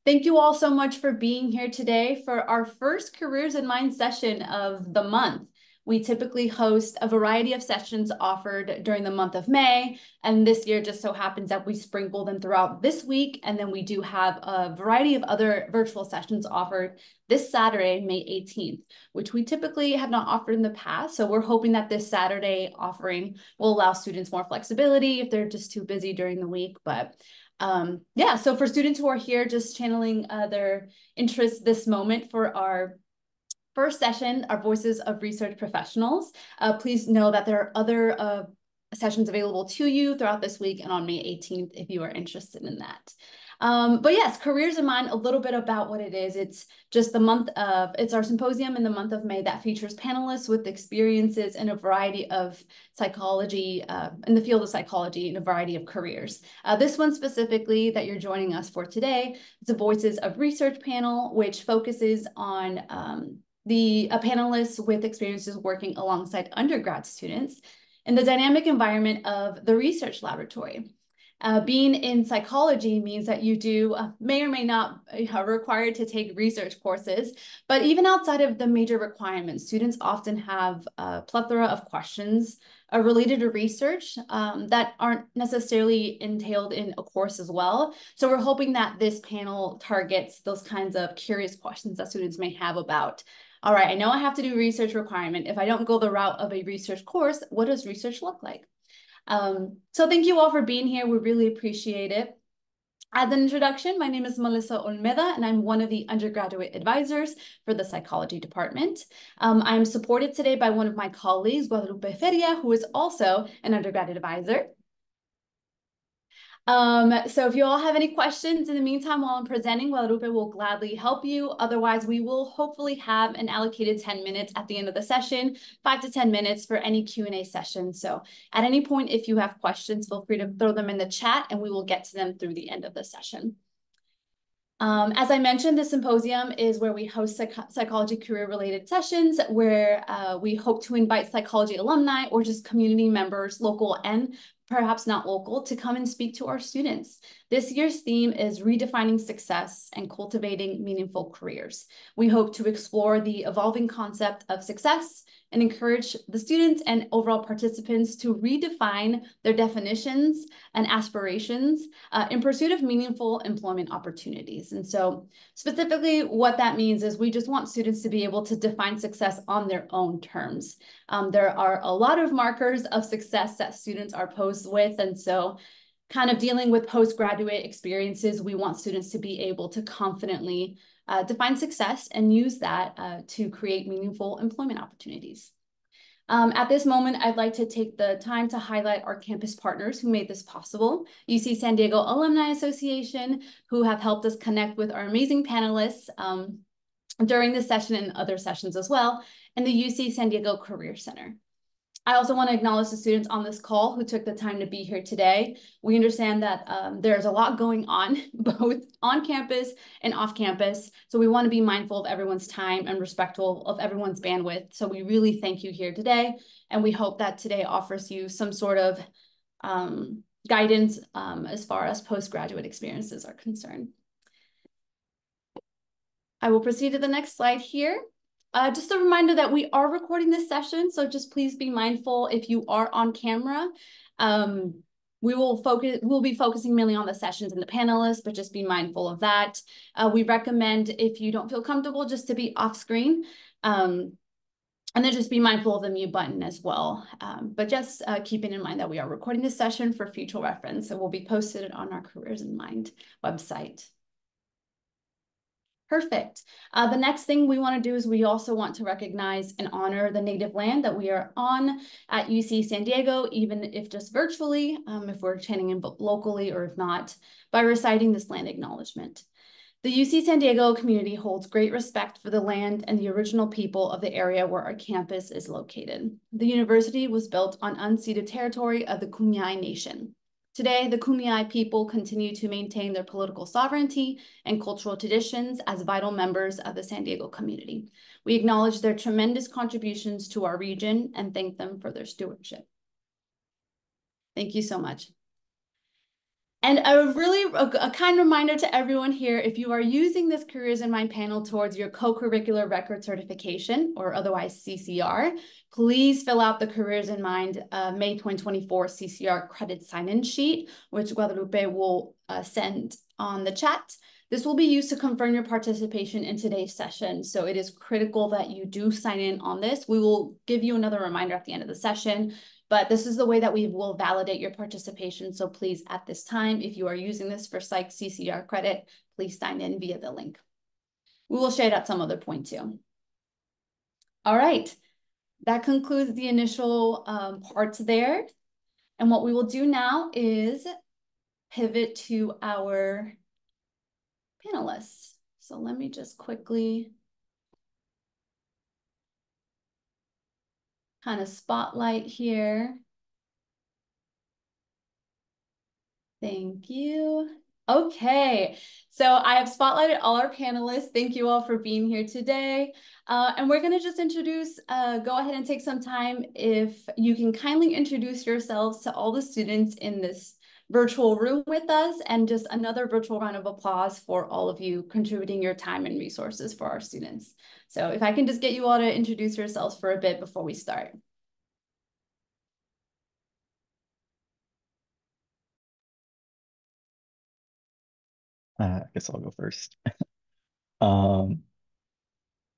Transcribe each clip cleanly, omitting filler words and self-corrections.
Thank you all so much for being here today for our first Careers in Mind session of the month. We typically host a variety of sessions offered during the month of May, and this year just so happens that we sprinkle them throughout this week, and then we do have a variety of other virtual sessions offered this Saturday, May 18th, which we typically have not offered in the past. So we're hoping that this Saturday offering will allow students more flexibility if they're just too busy during the week, but yeah, so for students who are here just channeling their interest this moment for our first session, our Voices of Research Professionals, please know that there are other sessions available to you throughout this week and on May 18th if you are interested in that. But yes, Careers in Mind, a little bit about what it is. It's just it's our symposium in the month of May that features panelists with experiences in a variety of psychology, in the field of psychology in a variety of careers. This one specifically that you're joining us for today is a Voices of Research panel, which focuses on panelists with experiences working alongside undergrad students in the dynamic environment of the research laboratory. Being in psychology means that you may or may not be required to take research courses, but even outside of the major requirements, students often have a plethora of questions related to research that aren't necessarily entailed in a course as well. So we're hoping that this panel targets those kinds of curious questions that students may have about, all right, I know I have to do research requirement. If I don't go the route of a research course, what does research look like? So thank you all for being here. We really appreciate it. As an introduction, my name is Melissa Olmeda, and I'm one of the undergraduate advisors for the psychology department. I'm supported today by one of my colleagues, Guadalupe Feria, who is also an undergraduate advisor. So if you all have any questions in the meantime while I'm presenting, Guadalupe will gladly help you. Otherwise, we will hopefully have an allocated 10 minutes at the end of the session, 5 to 10 minutes for any Q&A session. So at any point, if you have questions, feel free to throw them in the chat and we will get to them through the end of the session. As I mentioned, the symposium is where we host psychology career-related sessions where we hope to invite psychology alumni or just community members, local and perhaps not local, to come and speak to our students. This year's theme is redefining success and cultivating meaningful careers. We hope to explore the evolving concept of success and encourage the students and overall participants to redefine their definitions and aspirations in pursuit of meaningful employment opportunities. And so specifically what that means is we just want students to be able to define success on their own terms. There are a lot of markers of success that students are posed with. And so kind of dealing with postgraduate experiences, we want students to be able to confidently define success and use that to create meaningful employment opportunities. At this moment, I'd like to take the time to highlight our campus partners who made this possible. UC San Diego Alumni Association, who have helped us connect with our amazing panelists during this session and other sessions as well, and the UC San Diego Career Center. I also want to acknowledge the students on this call who took the time to be here today. We understand that there's a lot going on, both on campus and off campus. So we want to be mindful of everyone's time and respectful of everyone's bandwidth. So we really thank you here today. And we hope that today offers you some sort of guidance as far as postgraduate experiences are concerned. I will proceed to the next slide here. Just a reminder that we are recording this session, so just please be mindful if you are on camera. We'll be focusing mainly on the sessions and the panelists, but just be mindful of that. We recommend if you don't feel comfortable just to be off screen. And then just be mindful of the mute button as well. But just keeping in mind that we are recording this session for future reference. It will be posted on our Careers in Mind website. Perfect. The next thing we want to do is we also want to recognize and honor the native land that we are on at UC San Diego, even if just virtually, if we're chanting in locally or if not, by reciting this land acknowledgement. The UC San Diego community holds great respect for the land and the original people of the area where our campus is located. The university was built on unceded territory of the Kumeyaay Nation. Today, the Kumeyaay people continue to maintain their political sovereignty and cultural traditions as vital members of the San Diego community. We acknowledge their tremendous contributions to our region and thank them for their stewardship. Thank you so much. And a kind reminder to everyone here, if you are using this Careers in Mind panel towards your co-curricular record certification, or otherwise CCR, please fill out the Careers in Mind May 2024 CCR credit sign-in sheet, which Guadalupe will send on the chat. This will be used to confirm your participation in today's session. So it is critical that you do sign in on this. We will give you another reminder at the end of the session, but this is the way that we will validate your participation. So please, at this time, if you are using this for Psych CCR credit, please sign in via the link. We will share it at some other point too. All right, that concludes the initial parts there. And what we will do now is pivot to our panelists. So let me just quickly kind of spotlight here. Thank you. Okay, so I have spotlighted all our panelists. Thank you all for being here today. And we're going to just introduce, go ahead and take some time if you can kindly introduce yourselves to all the students in this virtual room with us, and just another virtual round of applause for all of you contributing your time and resources for our students. So if I can just get you all to introduce yourselves for a bit before we start. I guess I'll go first.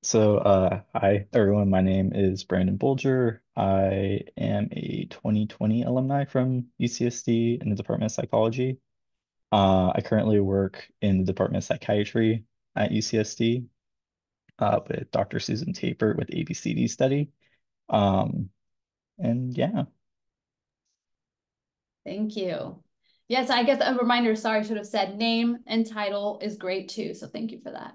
Hi everyone, my name is Brandon Bolger. I am a 2020 alumni from UCSD in the Department of Psychology. I currently work in the Department of Psychiatry at UCSD with Dr. Susan Taper with ABCD study. And yeah. Thank you. Yes, I guess a reminder, sorry, I should have said name and title is great too. So thank you for that.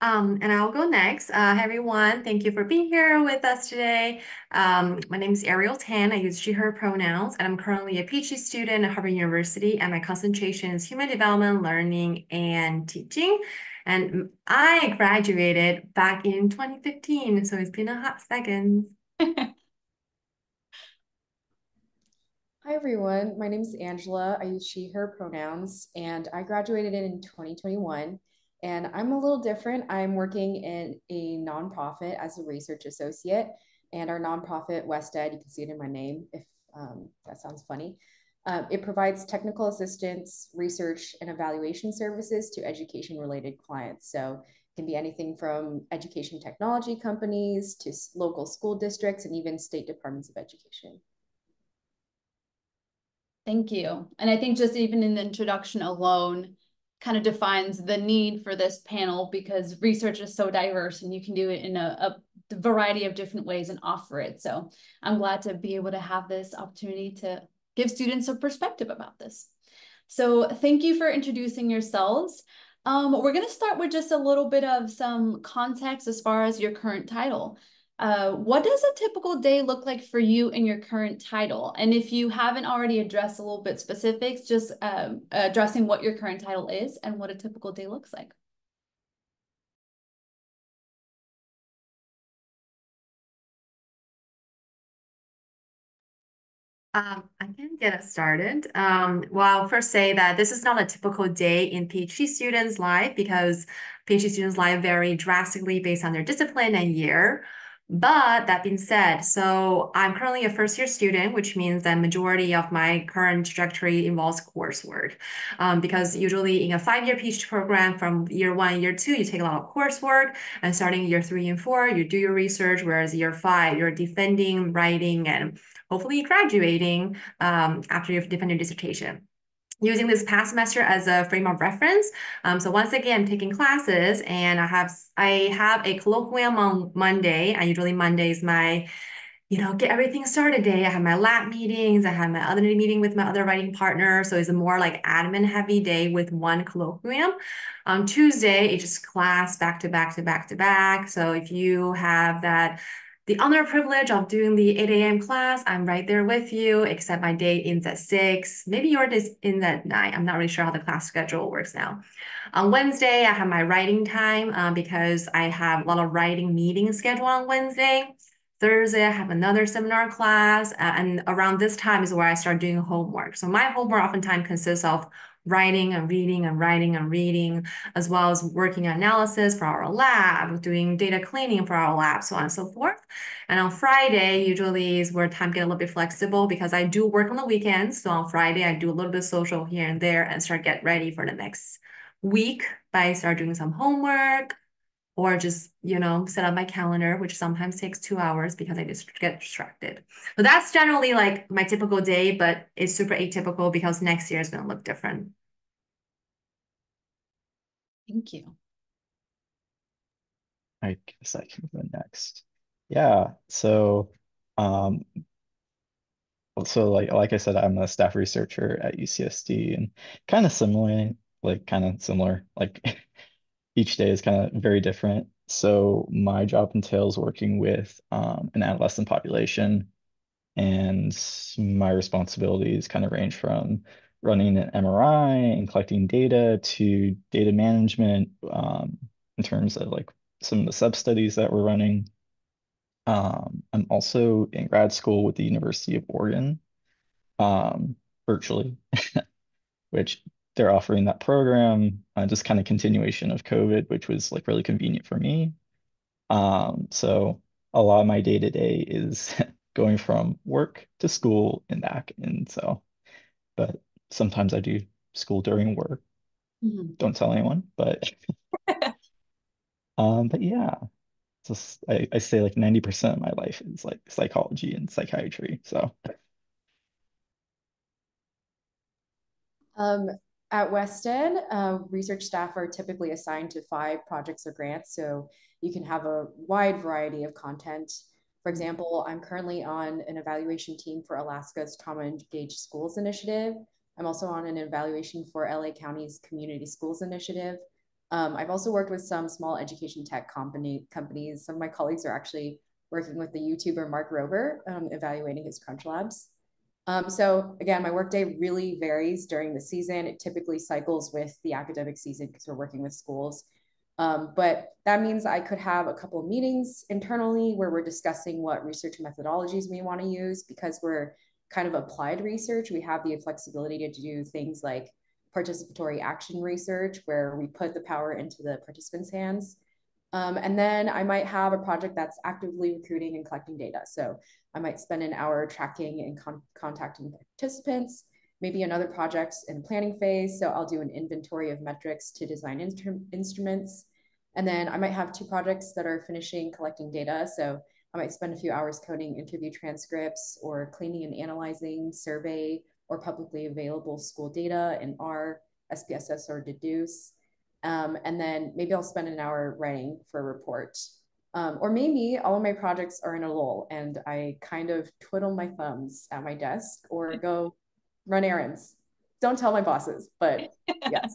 And I'll go next. Hi, everyone. Thank you for being here with us today. My name is Ariel Tan. I use she, her pronouns, and I'm currently a PhD student at Harvard University, and my concentration is human development, learning, and teaching. And I graduated back in 2015, so it's been a hot second. Hi everyone, my name is Angela. I use she, her pronouns, and I graduated in 2021. And I'm a little different. I'm working in a nonprofit as a research associate, and our nonprofit, WestEd, you can see it in my name if that sounds funny. It provides technical assistance, research, and evaluation services to education-related clients. So it can be anything from education technology companies to local school districts and even state departments of education. Thank you. And I think just even in the introduction alone kind of defines the need for this panel, because research is so diverse and you can do it in a variety of different ways and offer it. So I'm glad to be able to have this opportunity to give students a perspective about this. So thank you for introducing yourselves. We're going to start with just a little bit of some context as far as your current title. What does a typical day look like for you in your current title? And if you haven't already addressed a little bit specifics, just addressing what your current title is and what a typical day looks like. I can get us started. Well, I'll first say that this is not a typical day in PhD students' life, because PhD students' life vary drastically based on their discipline and year. But that being said, so I'm currently a first-year student, which means that majority of my current trajectory involves coursework. Because usually in a 5-year PhD program, from year 1, year 2, you take a lot of coursework, and starting year 3 and 4, you do your research, whereas year 5, you're defending, writing, and hopefully graduating after you've defended your dissertation. Using this past semester as a frame of reference. So once again, I'm taking classes, and I have a colloquium on Monday. And usually Monday is my, get everything started day. I have my lab meetings. I have my other meeting with my other writing partner. So it's a more like admin heavy day with one colloquium. On Tuesday, it's just class back to back to back to back. So if you have the honor privilege of doing the 8 a.m. class, I'm right there with you, except my day ends at 6. Maybe yours ends at 9. I'm not really sure how the class schedule works now. On Wednesday, I have my writing time because I have a lot of writing meetings scheduled on Wednesday. Thursday, I have another seminar class, and around this time is where I start doing homework. So my homework oftentimes consists of writing and reading and writing and reading, as well as working on analysis for our lab, doing data cleaning for our lab, so on and so forth. And on Friday, usually is where time get a little bit flexible because I do work on the weekends. So on Friday, I do a little bit of social here and there and start get ready for the next week by start doing some homework, or just, set up my calendar, which sometimes takes 2 hours because I just get distracted. So that's generally like my typical day, but it's super atypical because next year is going to look different. Thank you. I guess I can go next. Yeah, so like I said, I'm a staff researcher at UCSD, and kind of similar, like each day is kind of very different. So my job entails working with an adolescent population, and my responsibilities kind of range from running an MRI and collecting data to data management in terms of like some of the sub-studies that we're running. I'm also in grad school with the University of Oregon, virtually, which they're offering that program, just kind of continuation of COVID, which was like really convenient for me. So a lot of my day to day is going from work to school and back. And so, but sometimes I do school during work. Mhm. Don't tell anyone, but yeah, just I say like 90% of my life is like psychology and psychiatry. So Um, at Weston, research staff are typically assigned to 5 projects or grants, so you can have a wide variety of content. For example, I'm currently on an evaluation team for Alaska's Trauma Engaged Schools Initiative. I'm also on an evaluation for LA County's Community Schools Initiative. I've also worked with some small education tech companies. Some of my colleagues are actually working with the YouTuber Mark Rober, evaluating his Crunch Labs. So again, my workday really varies during the season. It typically cycles with the academic season because we're working with schools. But that means I could have a couple of meetings internally where we're discussing what research methodologies we want to use. Because we're kind of applied research, we have the flexibility to do things like participatory action research, where we put the power into the participants' hands. And then I might have a project that's actively recruiting and collecting data. So I might spend an hour tracking and contacting participants, maybe another project in the planning phase. So I'll do an inventory of metrics to design instruments. And then I might have 2 projects that are finishing collecting data. So I might spend a few hours coding interview transcripts or cleaning and analyzing survey or publicly available school data in R, SPSS, or Deduce. And then maybe I'll spend an hour writing for a report. Or maybe all of my projects are in a lull and I kind of twiddle my thumbs at my desk or go run errands. Don't tell my bosses, but yes.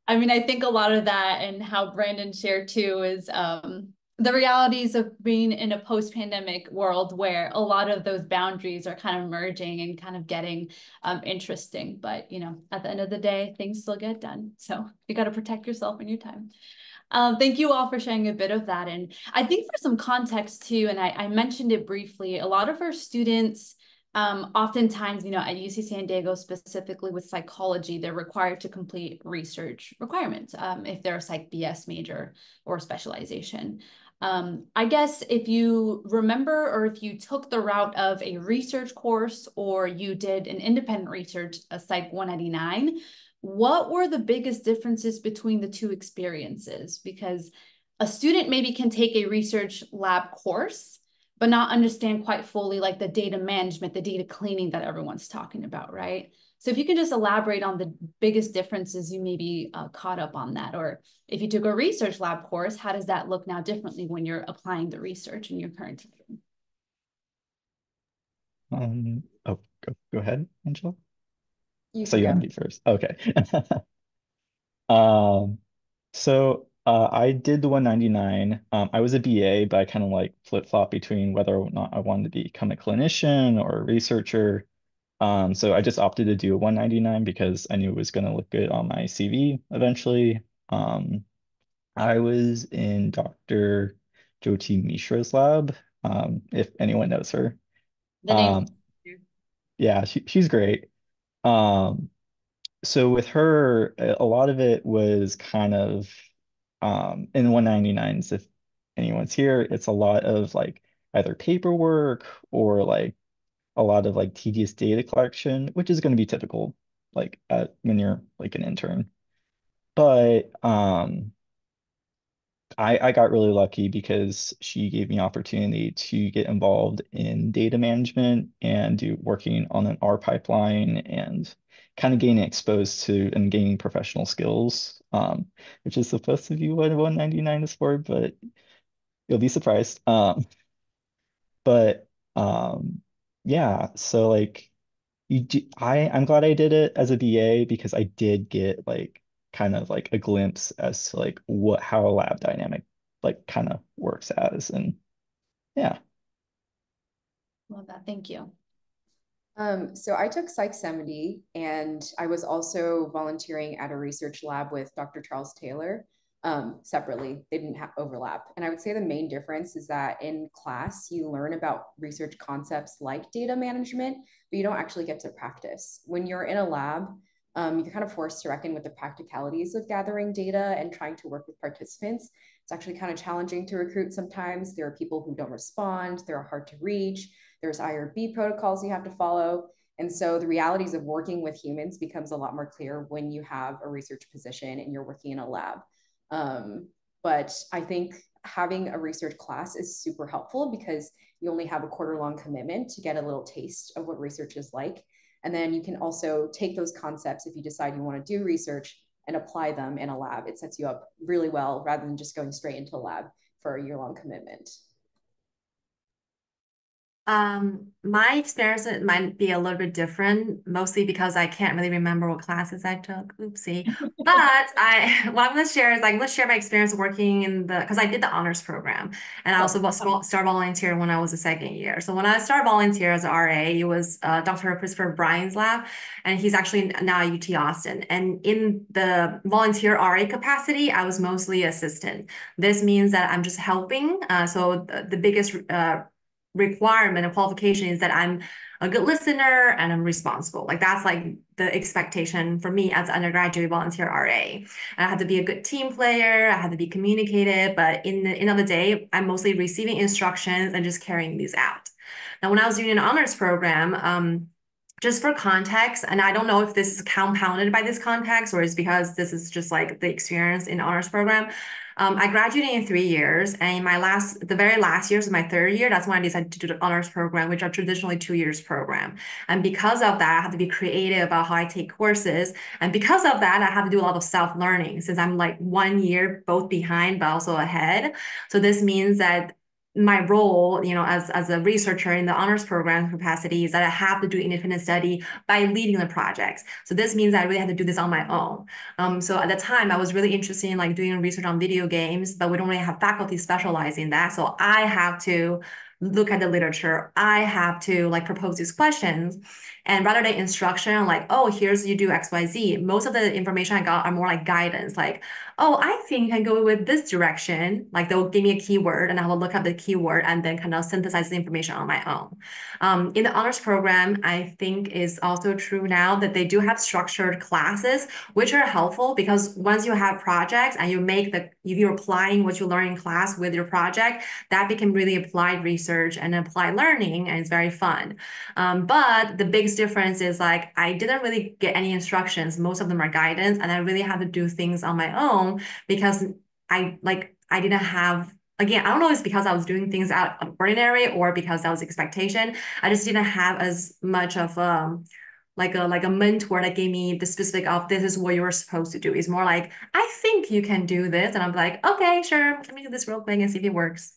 I mean, I think a lot of that and how Brandon shared too is the realities of being in a post-pandemic world where a lot of those boundaries are kind of merging and kind of getting interesting. But, at the end of the day, things still get done. So you got to protect yourself and your time. Thank you all for sharing a bit of that. And I think for some context too, and I mentioned it briefly, a lot of our students oftentimes, at UC San Diego, specifically with psychology, they're required to complete research requirements if they're a Psych BS major or specialization. I guess if you remember, or if you took the route of a research course or you did an independent research, a Psych 199, what were the biggest differences between the two experiences? Because a student maybe can take a research lab course, but not understand quite fully like the data management, the data cleaning that everyone's talking about, right? So if you can just elaborate on the biggest differences you maybe caught up on that, or if you took a research lab course, how does that look now differently when you're applying the research in your current team? oh, go ahead, Angela. You So can you want go. me first? Okay. So I did the 199. I was a BA, but I kind of like flip-flop between whether or not I wanted to become a clinician or a researcher. So I just opted to do a 199 because I knew it was going to look good on my CV eventually. I was in Dr. Jyoti Mishra's lab, if anyone knows her. The name. Um, yeah, she's great. Um, so with her, a lot of it was kind of in 199s, if anyone's here, it's a lot of like either paperwork or like a lot of like tedious data collection, which is going to be typical like when you're like an intern. But I got really lucky because she gave me opportunity to get involved in data management and do working on an R pipeline and kind of getting exposed to and gaining professional skills, which is supposed to be what 199 is for, but you'll be surprised. But yeah, so like I'm glad I did it as a BA because I did get like kind of like a glimpse as to like what how a lab dynamic like kind of works as and yeah. Love that. Thank you. So I took Psych 70 and I was also volunteering at a research lab with Dr. Charles Taylor separately. They didn't have overlap. And I would say the main difference is that in class, you learn about research concepts like data management, but you don't actually get to practice. When you're in a lab, you're kind of forced to reckon with the practicalities of gathering data and trying to work with participants. It's actually kind of challenging to recruit sometimes. There are people who don't respond, they're hard to reach. There's IRB protocols you have to follow. And so the realities of working with humans becomes a lot more clear when you have a research position and you're working in a lab. But I think having a research class is super helpful because you only have a quarter-long commitment to get a little taste of what research is like. And then you can also take those concepts if you decide you want to do research and apply them in a lab. It sets you up really well rather than just going straight into a lab for a year-long commitment. My experience might be a little bit different, mostly because I can't really remember what classes I took. Oopsie. But what I'm going to share is like, let's share my experience working in because I did the honors program and I also started volunteer when I was a second year. So when I started volunteer as an RA, it was Dr. Christopher Bryan's lab, and he's actually now at UT Austin. And in the volunteer RA capacity, I was mostly assistant. This means that I'm just helping. So the biggest requirement and qualification is that I'm a good listener and I'm responsible. Like that's like the expectation for me as an undergraduate volunteer RA. And I had to be a good team player. I had to be communicative, but in the end of the day, I'm mostly receiving instructions and just carrying these out. Now, when I was doing an honors program, just for context, and I don't know if this is compounded by this context or is because this is just like the experience in honors program. I graduated in 3 years, and the very last year, so my third year, that's when I decided to do the honors program, which are traditionally 2 years program. And because of that, I have to be creative about how I take courses. And because of that, I have to do a lot of self-learning since I'm like 1 year both behind, but also ahead. So this means that my role, as a researcher in the honors program capacity is that I have to do independent study by leading the projects. So this means I really have to do this on my own. So at the time, I was really interested in like doing research on video games, but we don't really have faculty specializing in that. So I have to look at the literature. I have to like propose these questions. And rather than instruction, like, oh, here's you do XYZ, most of the information I got are more like guidance, like, oh, I think I can go with this direction. Like they'll give me a keyword and I will look up the keyword and then kind of synthesize the information on my own. In the honors program, I think is also true now that they do have structured classes, which are helpful because once you have projects and you're applying what you learn in class with your project, that became really applied research and applied learning, and it's very fun. But the biggest difference is like, I didn't really get any instructions. Most of them are guidance, and I really had to do things on my own because I didn't have, again, I don't know if it's because I was doing things out of ordinary or because that was expectation. I just didn't have as much of like a mentor that gave me the specific of this is what you're supposed to do. It's more like, I think you can do this. And I'm like, okay, sure. Let me do this real quick and see if it works.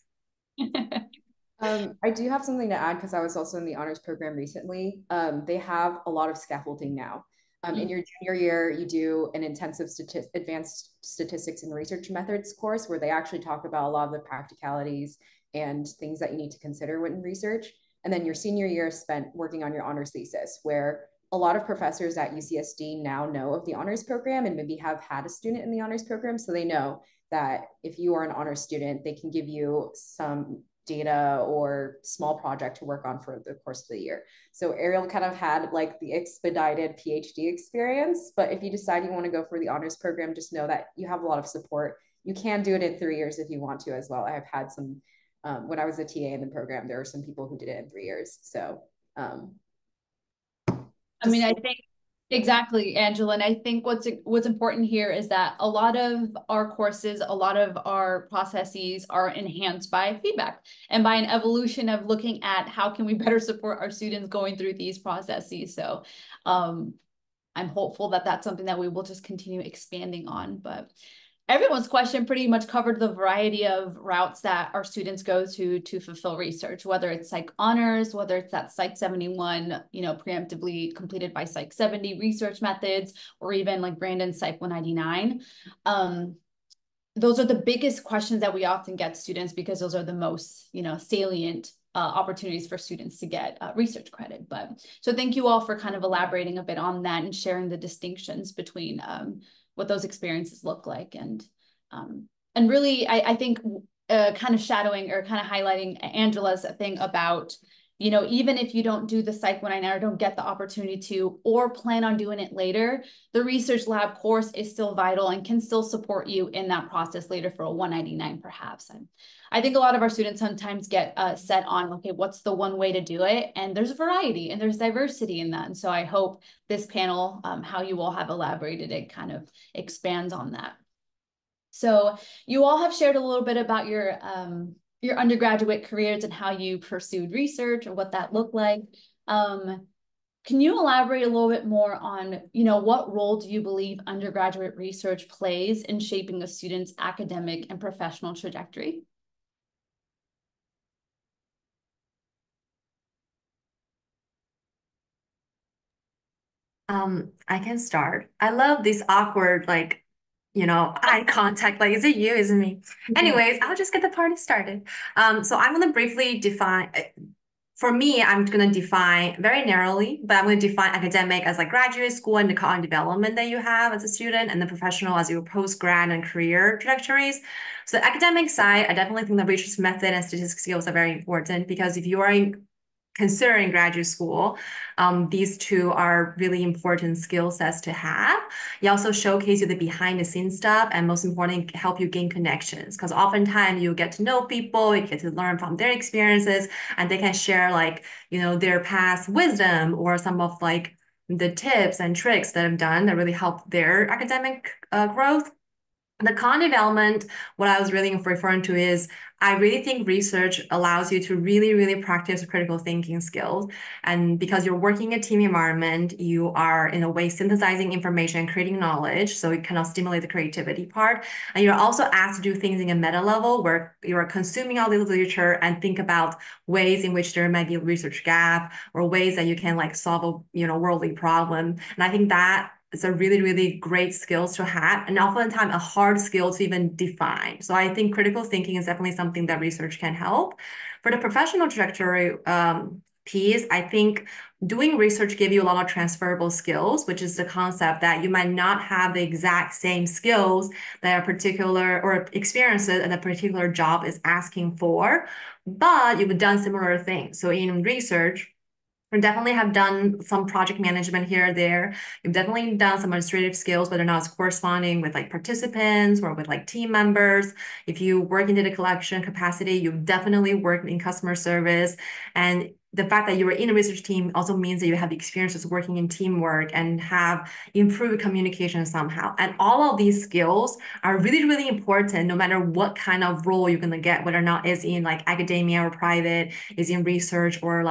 I do have something to add because I was also in the honors program recently. They have a lot of scaffolding now. In your junior year, you do an intensive advanced statistics and research methods course where they actually talk about a lot of the practicalities and things that you need to consider when research. And then your senior year is spent working on your honors thesis, where a lot of professors at UCSD now know of the honors program and maybe have had a student in the honors program. So they know that if you are an honors student, they can give you some data or small project to work on for the course of the year. So Ariel kind of had like the expedited PhD experience, but if you decide you want to go for the honors program, just know that you have a lot of support. You can do it in 3 years if you want to as well. I've had some, when I was a TA in the program, there were some people who did it in 3 years. So I mean, I think exactly, Angela. And I think what's important here is that a lot of our courses, a lot of our processes are enhanced by feedback and by an evolution of looking at how can we better support our students going through these processes. So I'm hopeful that that's something that we will just continue expanding on. But everyone's question pretty much covered the variety of routes that our students go to fulfill research, whether it's Psych Honors, whether it's that Psych 71, preemptively completed by Psych 70 research methods, or even like Brandon's Psych 199. Those are the biggest questions that we often get students because those are the most, salient opportunities for students to get research credit. But so thank you all for kind of elaborating a bit on that and sharing the distinctions between what those experiences look like. And really, I think kind of shadowing or kind of highlighting Angela's thing about, even if you don't do the Psych 199 or don't get the opportunity to, or plan on doing it later, the research lab course is still vital and can still support you in that process later for a 199 perhaps. And I think a lot of our students sometimes get set on, okay, what's the one way to do it? And there's a variety and there's diversity in that. And so I hope this panel, how you all have elaborated it, kind of expands on that. So you all have shared a little bit about your undergraduate careers and how you pursued research and what that looked like. Can you elaborate a little bit more on, what role do you believe undergraduate research plays in shaping a student's academic and professional trajectory? I can start. I love this awkward, eye contact. Like, is it you? Is it me? Anyways, I'll just get the party started. So I'm gonna briefly define. For me, I'm gonna define very narrowly, but I'm gonna define academic as like graduate school and the cognitive development that you have as a student, and the professional as your post-grad and career trajectories. So the academic side, I definitely think the research method and statistical skills are very important because if you are considering graduate school, these two are really important skill sets to have. You also showcase you the behind the scenes stuff, and most importantly, help you gain connections, because oftentimes you get to know people, you get to learn from their experiences, and they can share their past wisdom or some of the tips and tricks that have done that really help their academic growth. The cognitive element, what I was really referring to is I really think research allows you to really, really practice critical thinking skills. And because you're working in a team environment, you are in a way synthesizing information, creating knowledge. So it kind of stimulate the creativity part. And you're also asked to do things in a meta level where you're consuming all the literature and think about ways in which there might be a research gap or ways that you can solve a worldly problem. And I think that it's a really, really great skills to have, and oftentimes a hard skill to even define. So I think critical thinking is definitely something that research can help. For the professional trajectory piece, I think doing research give you a lot of transferable skills, which is the concept that you might not have the exact same skills that a particular or experiences that a particular job is asking for, but you've done similar things. So in research, we definitely have done some project management here or there. You've definitely done some administrative skills, whether or not it's corresponding with participants or with team members. If you work in data collection capacity, you've definitely worked in customer service. And the fact that you were in a research team also means that you have experiences working in teamwork and have improved communication somehow. And all of these skills are really, really important no matter what kind of role you're going to get, whether or not it's in academia or private, is in research or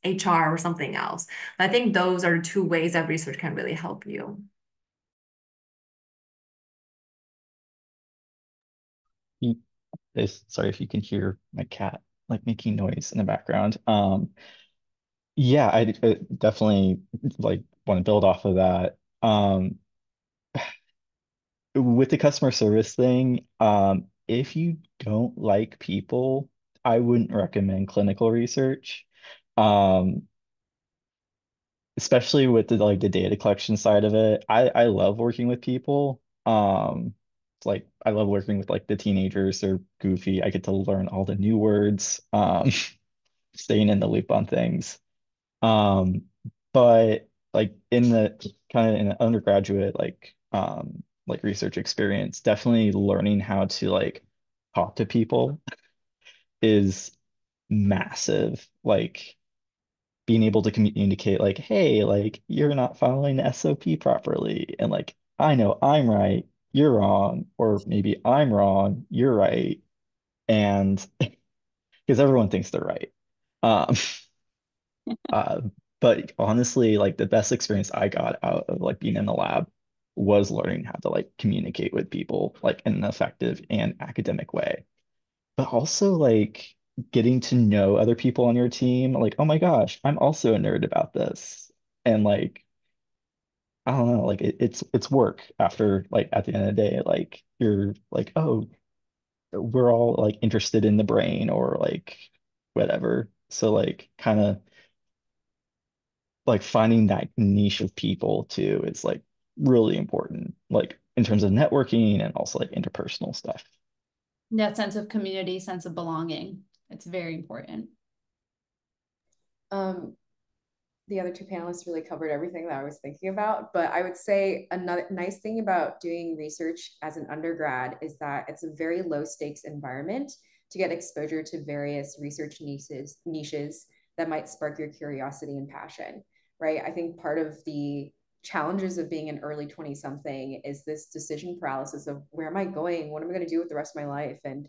HR or something else. But I think those are two ways that research can really help you. Sorry if you can hear my cat making noise in the background. Yeah, I definitely want to build off of that. With the customer service thing, if you don't like people, I wouldn't recommend clinical research. Um, Especially with the data collection side of it. I love working with people. It's like I love working with like the teenagers. They're goofy. I get to learn all the new words, staying in the loop on things. Um, but like in the kind of in an undergraduate like research experience, definitely learning how to like talk to people is massive. Like being able to communicate like, hey, like you're not following the SOP properly. And like, I know I'm right, you're wrong, or maybe I'm wrong, you're right. And because everyone thinks they're right. Um, uh, but honestly, like the best experience I got out of like being in the lab was learning how to like communicate with people like in an effective and academic way. But also like getting to know other people on your team, like, oh my gosh, I'm also a nerd about this. And like, I don't know, like it's work after like at the end of the day, like you're like, oh, we're all like interested in the brain or like whatever. So like kind of like finding that niche of people too is like really important, like in terms of networking and also like interpersonal stuff. That sense of community, sense of belonging. It's very important. Um, the other two panelists really covered everything that I was thinking about. But I would say another nice thing about doing research as an undergrad is that it's a very low stakes environment to get exposure to various research niches that might spark your curiosity and passion, right? I think part of the challenges of being an early 20 something is this decision paralysis of where am I going? What am I going to do with the rest of my life? And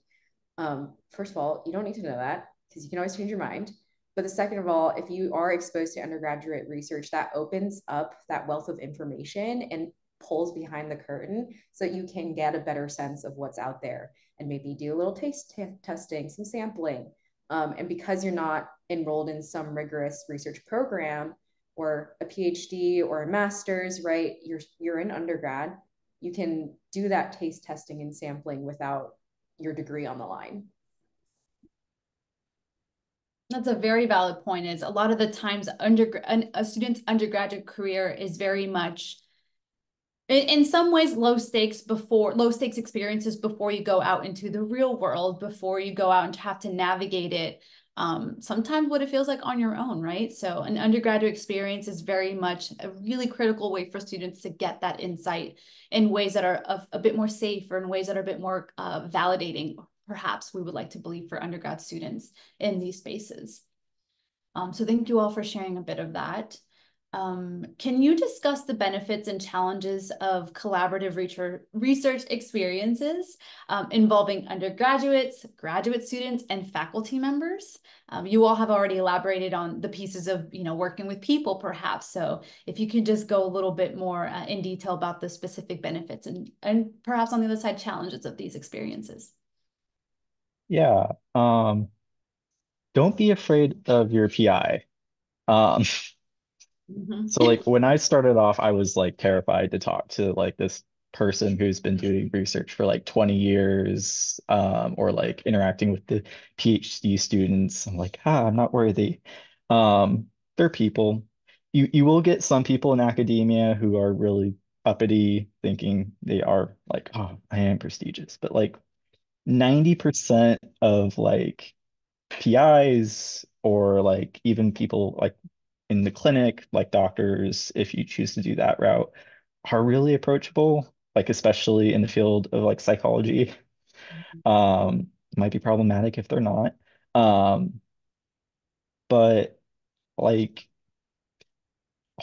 first of all, you don't need to know that because you can always change your mind. But the second of all, if you are exposed to undergraduate research, that opens up that wealth of information and pulls behind the curtain so you can get a better sense of what's out there and maybe do a little taste testing, some sampling. And because you're not enrolled in some rigorous research program or a PhD or a master's, right? You're in undergrad. You can do that taste testing and sampling without your degree on the line. That's a very valid point. Is a lot of the times a student's undergraduate career is very much in some ways low stakes experiences before you go out into the real world, before you go out and have to navigate it. Sometimes what it feels like on your own, right? So an undergraduate experience is very much a really critical way for students to get that insight in ways that are a bit more safe or in ways that are a bit more validating, perhaps we would like to believe for undergrad students in these spaces. So thank you all for sharing a bit of that. Can you discuss the benefits and challenges of collaborative research experiences involving undergraduates, graduate students, and faculty members? You all have already elaborated on the pieces of, working with people, perhaps. So if you could just go a little bit more in detail about the specific benefits and perhaps on the other side, challenges of these experiences. Yeah. Don't be afraid of your PI. Um, so like when I started off, I was like terrified to talk to like this person who's been doing research for like 20 years, or like interacting with the PhD students. I'm like, I'm not worthy. They're people. You will get some people in academia who are really uppity, thinking they are like, oh, I am prestigious. But like 90% of like PIs or like even people like in the clinic, like doctors, if you choose to do that route, are really approachable, like especially in the field of like psychology. Might be problematic if they're not. Um, but like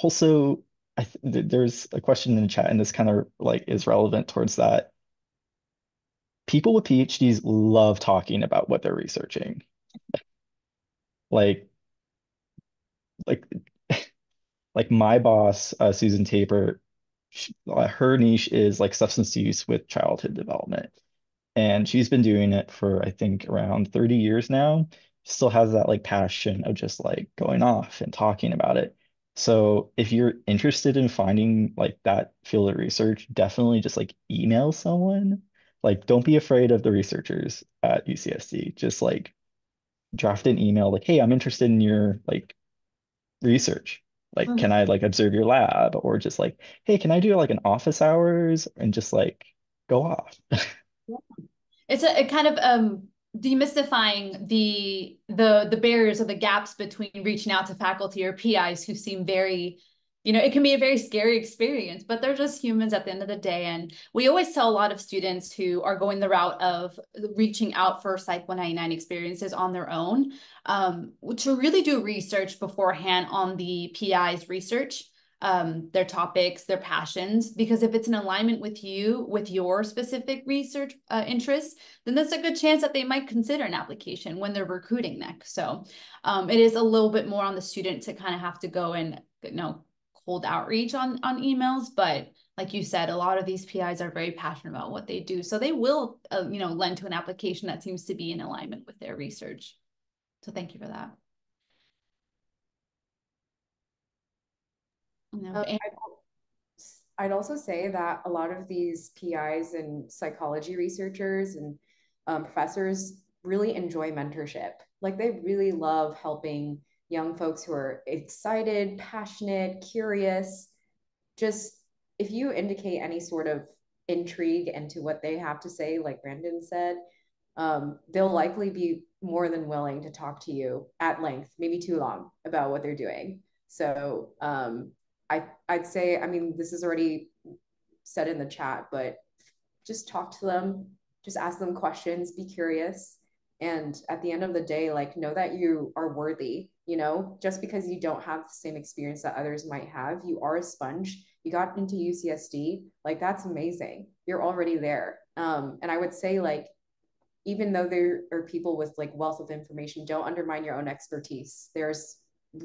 also there's a question in the chat, and this kind of like is relevant towards that. People with PhDs love talking about what they're researching. Like like like my boss, Susan Taper, her niche is like substance use with childhood development. And she's been doing it for, I think, around 30 years now. Still has that like passion of just like going off and talking about it. So if you're interested in finding like that field of research, definitely just like email someone. Like, don't be afraid of the researchers at UCSD. Just like draft an email like, hey, I'm interested in your like research. Like, can I like observe your lab? Or just like, hey, can I do like an office hours and just like go off. It's a kind of demystifying the barriers or the gaps between reaching out to faculty or PIs who seem very, it can be a very scary experience, but they're just humans at the end of the day. And we always tell a lot of students who are going the route of reaching out for Psych 199 experiences on their own, to really do research beforehand on the PI's research, their topics, their passions, because if it's in alignment with you, with your specific research interests, then there's a good chance that they might consider an application when they're recruiting next. So it is a little bit more on the student to kind of have to go and, cold outreach on emails. But like you said, a lot of these PIs are very passionate about what they do. So they will, lend to an application that seems to be in alignment with their research. So thank you for that. I'd also say that a lot of these PIs and psychology researchers and professors really enjoy mentorship. Like they really love helping young folks who are excited, passionate, curious. Just if you indicate any sort of intrigue into what they have to say, like Brandon said, they'll likely be more than willing to talk to you at length, maybe too long, about what they're doing. So I'd say, I mean, this is already said in the chat, but just talk to them, just ask them questions, be curious. And at the end of the day, like, know that you are worthy, just because you don't have the same experience that others might have, you are a sponge. You got into UCSD, like, that's amazing. You're already there. And I would say, like, even though there are people with like wealth of information, don't undermine your own expertise. There's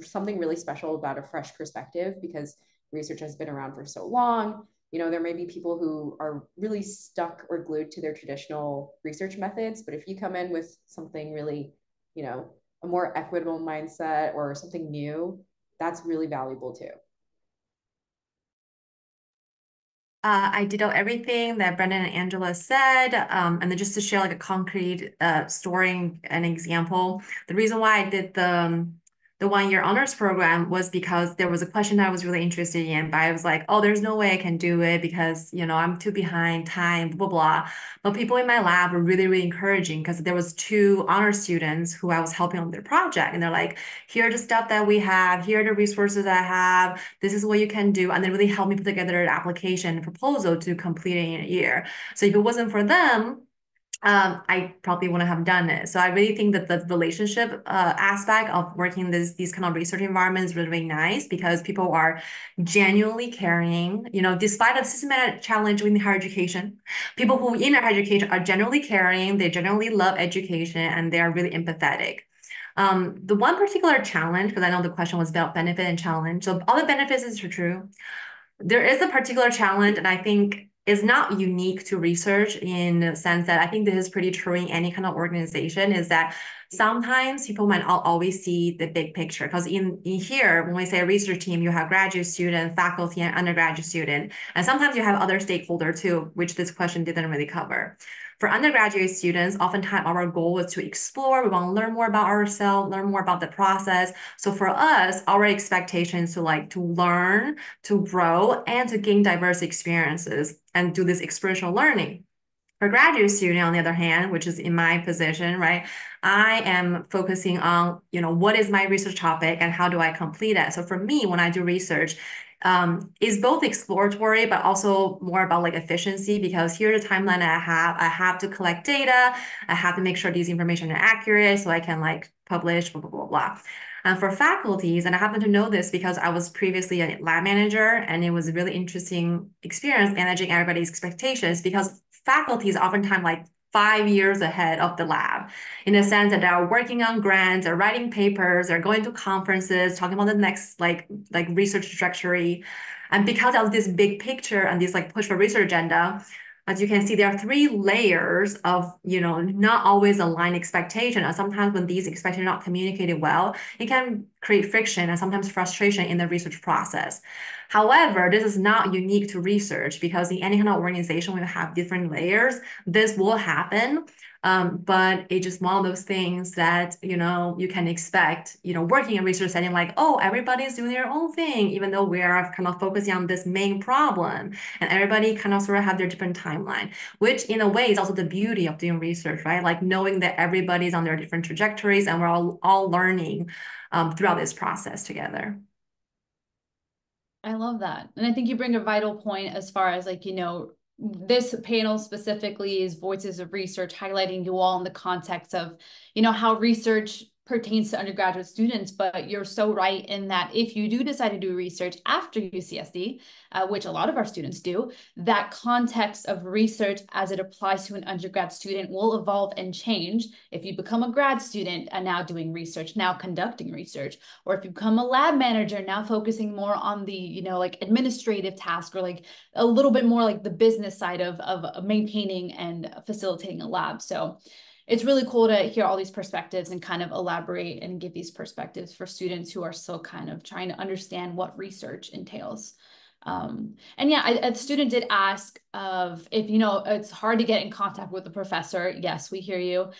something really special about a fresh perspective because research has been around for so long. There may be people who are really stuck or glued to their traditional research methods, but if you come in with something really, a more equitable mindset or something new, that's really valuable too. I did everything that Brendan and Angela said, and then just to share like a concrete story and example. The reason why I did the 1-year honors program was because there was a question that I was really interested in, but I was like, oh, there's no way I can do it because, I'm too behind time, blah, blah. But people in my lab were really, really encouraging because there was 2 honor students who I was helping on their project. And they're like, here are the stuff that we have. Here are the resources I have. This is what you can do. And they really helped me put together an application proposal to complete it in a year. So if it wasn't for them, I probably wouldn't have done it. So I really think that the relationship aspect of working in these kind of research environments is really, really nice because people are genuinely caring, despite a systematic challenge within higher education, people who in higher education are generally caring, they generally love education, and they are really empathetic. The one particular challenge, because I know the question was about benefit and challenge. So all the benefits is true. There is a particular challenge, and I think is not unique to research in the sense that I think this is pretty true in any kind of organization, is that sometimes people might not always see the big picture. Because in here, when we say a research team, you have graduate student, faculty, and undergraduate student. And sometimes you have other stakeholders too, which this question didn't really cover. For undergraduate students, oftentimes our goal is to explore. We want to learn more about ourselves, learn more about the process. So for us, our expectation is to learn, to grow, and to gain diverse experiences and do this experiential learning. For graduate student, on the other hand, which is in my position, right, I am focusing on, what is my research topic and how do I complete it? So for me, when I do research, is both exploratory, but also more about like efficiency, because here's the timeline I have to collect data. I have to make sure these information are accurate so I can like publish, blah, blah, blah, blah. And for faculties, and I happen to know this because I was previously a lab manager, and it was a really interesting experience managing everybody's expectations, because faculty is oftentimes like 5 years ahead of the lab, in the sense that they're working on grants, they're writing papers, they're going to conferences, talking about the next like research trajectory. And because of this big picture and this like push for research agenda, as you can see, there are 3 layers of, not always aligned expectation. And sometimes when these expectations are not communicated well, it can create friction and sometimes frustration in the research process. However, this is not unique to research because in any kind of organization, we have different layers. This will happen. But it's just one of those things that, you can expect, working in research setting, like, oh, everybody's doing their own thing, even though we are kind of focusing on this main problem. And everybody kind of sort of have their different timeline, which in a way is also the beauty of doing research, right? Like knowing that everybody's on their different trajectories and we're all learning throughout this process together. I love that. And I think you bring a vital point as far as like, this panel specifically is Voices of Research, highlighting you all in the context of, how research pertains to undergraduate students. But you're so right in that if you do decide to do research after UCSD, which a lot of our students do, that context of research as it applies to an undergrad student will evolve and change. If you become a grad student and now doing research, now conducting research, or if you become a lab manager, now focusing more on the, like administrative task, or like a little bit more like the business side of maintaining and facilitating a lab. So it's really cool to hear all these perspectives and kind of elaborate and give these perspectives for students who are still kind of trying to understand what research entails. And yeah, a student did ask of if, it's hard to get in contact with the professor. Yes, we hear you.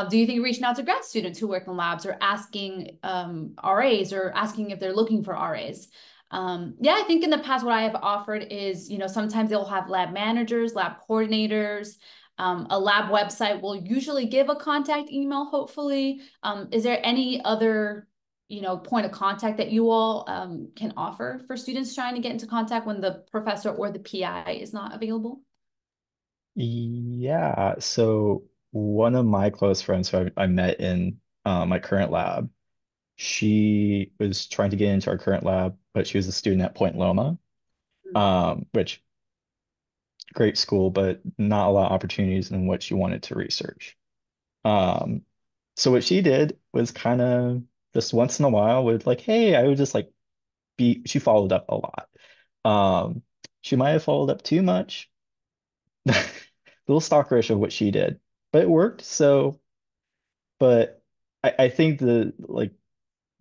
Do you think reaching out to grad students who work in labs or asking RAs or asking if they're looking for RAs? Yeah, I think in the past, what I have offered is, sometimes they'll have lab managers, lab coordinators. A lab website will usually give a contact email, hopefully. Is there any other, point of contact that you all can offer for students trying to get into contact when the professor or the PI is not available? Yeah, so one of my close friends who I met in my current lab, she was trying to get into our current lab, but she was a student at Point Loma, which great school, but not a lot of opportunities in what she wanted to research. Um, so what she did was kind of just once in a while would like, hey, I would just like she followed up a lot. Um, she might have followed up too much, a little stalkerish of what she did, but it worked. So, but I think the like,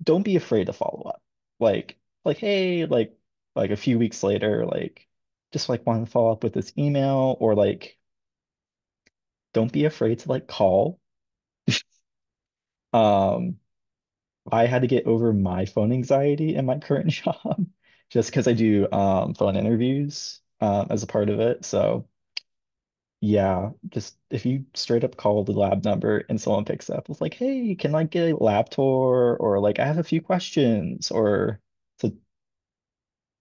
don't be afraid to follow up. Like, hey, like a few weeks later, like, just like want to follow up with this email or like, don't be afraid to like call. Um, I had to get over my phone anxiety in my current job just because I do phone interviews as a part of it. So yeah, just if you straight up call the lab number and someone picks up, it's like, hey, can I get a lab tour? Or like I have a few questions, or to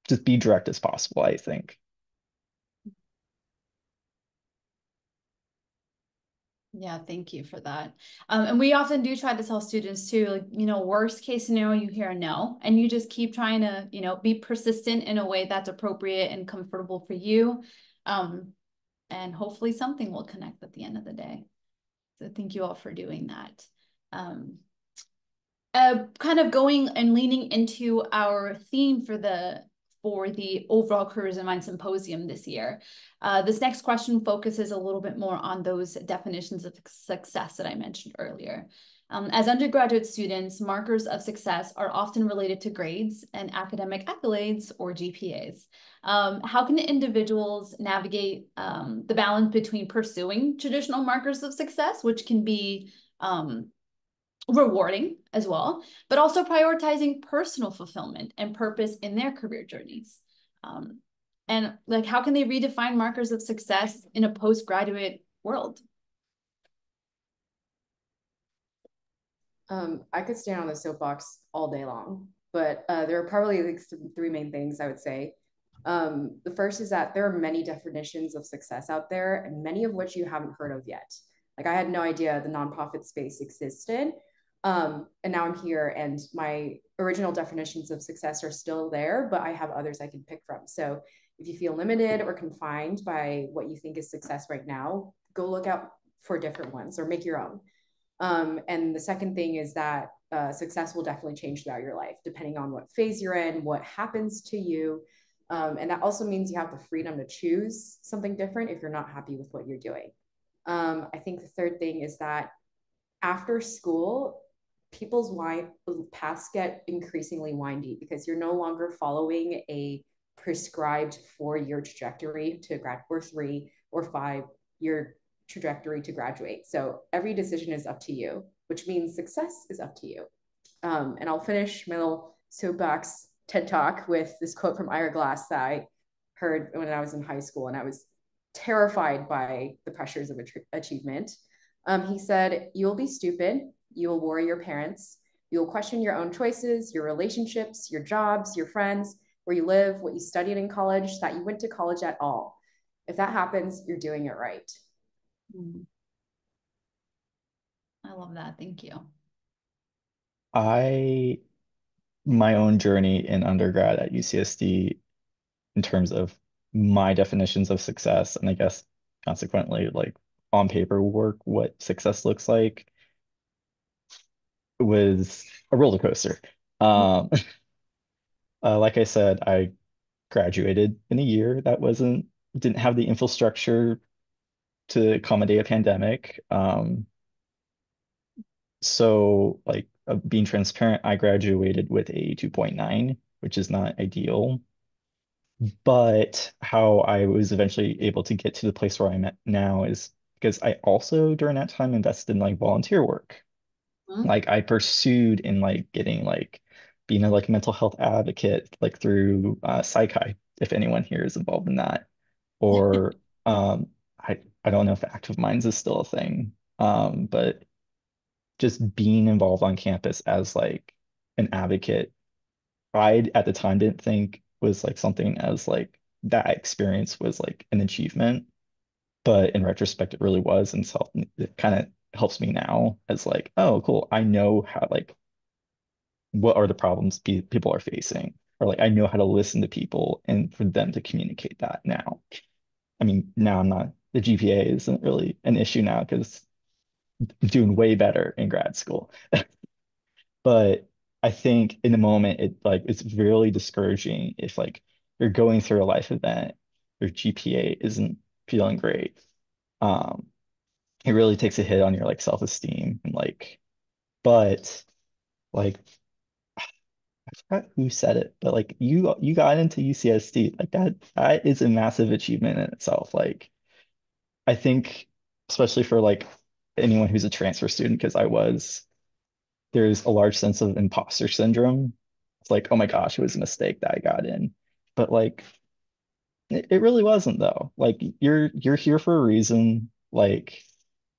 just be direct as possible, I think. Yeah, thank you for that. And we often do try to tell students too, like, worst case scenario, you hear a no, and you just keep trying to, be persistent in a way that's appropriate and comfortable for you. And hopefully something will connect at the end of the day. So thank you all for doing that. Kind of going and leaning into our theme for the overall Careers in Mind Symposium this year. This next question focuses a little bit more on those definitions of success that I mentioned earlier. As undergraduate students, markers of success are often related to grades and academic accolades or GPAs. How can individuals navigate the balance between pursuing traditional markers of success, which can be rewarding as well, but also prioritizing personal fulfillment and purpose in their career journeys? And like, how can they redefine markers of success in a postgraduate world? I could stand on the soapbox all day long, but there are probably like three main things I would say. The first is that there are many definitions of success out there, and many of which you haven't heard of yet. Like I had no idea the nonprofit space existed. And now I'm here, and my original definitions of success are still there, but I have others I can pick from. So if you feel limited or confined by what you think is success right now, go look out for different ones or make your own. And the second thing is that success will definitely change throughout your life, depending on what phase you're in, what happens to you. And that also means you have the freedom to choose something different if you're not happy with what you're doing. I think the third thing is that after school, people's paths get increasingly windy because you're no longer following a prescribed 4-year trajectory to grad, or 3 or 5 year trajectory to graduate. So every decision is up to you, which means success is up to you. And I'll finish my little soapbox TED talk with this quote from Ira Glass that I heard when I was in high school, and I was terrified by the pressures of achievement. He said, "You will be stupid. You will worry your parents. You will question your own choices, your relationships, your jobs, your friends, where you live, what you studied in college, that you went to college at all. If that happens, you're doing it right." I love that. Thank you. My own journey in undergrad at UCSD in terms of my definitions of success, and I guess consequently, like on paperwork, what success looks like was a roller coaster. Like I said, I graduated in a year that didn't have the infrastructure to accommodate a pandemic. So like being transparent, I graduated with a 2.9, which is not ideal. But how I was eventually able to get to the place where I'm at now is because I also during that time invested in like volunteer work. Like I pursued in like getting like being a like mental health advocate like through psychi, if anyone here is involved in that. Or I don't know if Active Minds is still a thing. But just being involved on campus as like an advocate, I at the time didn't think was like something as like that experience was like an achievement, but in retrospect it really was, and so it kind of helps me now as like, oh cool, I know how like what are the problems people are facing, or like I know how to listen to people and for them to communicate that now. I mean, now I'm not, the GPA isn't really an issue now because I'm doing way better in grad school. But I think in the moment it like it's really discouraging if like you're going through a life event, your GPA isn't feeling great. Um, it really takes a hit on your like self-esteem and like, but like I forgot who said it, but like you got into UCSD, like that is a massive achievement in itself. Like I think especially for like anyone who's a transfer student, because I was, there's a large sense of imposter syndrome. It's like, oh my gosh, it was a mistake that I got in. But like it really wasn't though. Like you're here for a reason. Like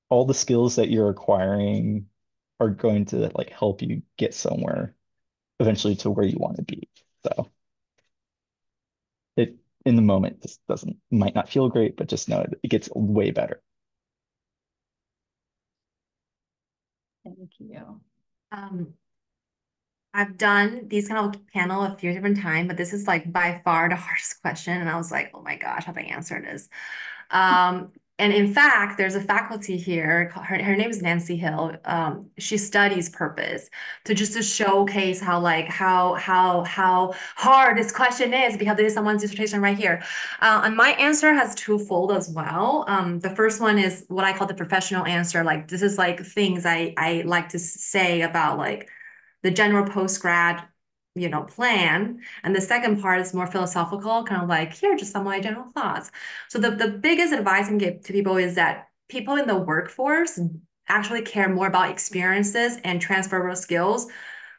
all the skills that you're acquiring are going to like help you get somewhere eventually to where you want to be. So it in the moment just doesn't might not feel great, but just know it gets way better. Thank you. I've done these kind of panel a few different times, but this is like by far the hardest question. And I was like, oh my gosh, how do I answer this? And in fact, there's a faculty here, her name is Nancy Hill. She studies purpose to showcase how like how hard this question is because this is someone's dissertation right here. And my answer has twofold as well. The first one is what I call the professional answer. Like this is like things I like to say about like the general post-grad plan. And the second part is more philosophical, kind of like, here are just some of my general thoughts. So the biggest advice I can give to people is that people in the workforce actually care more about experiences and transferable skills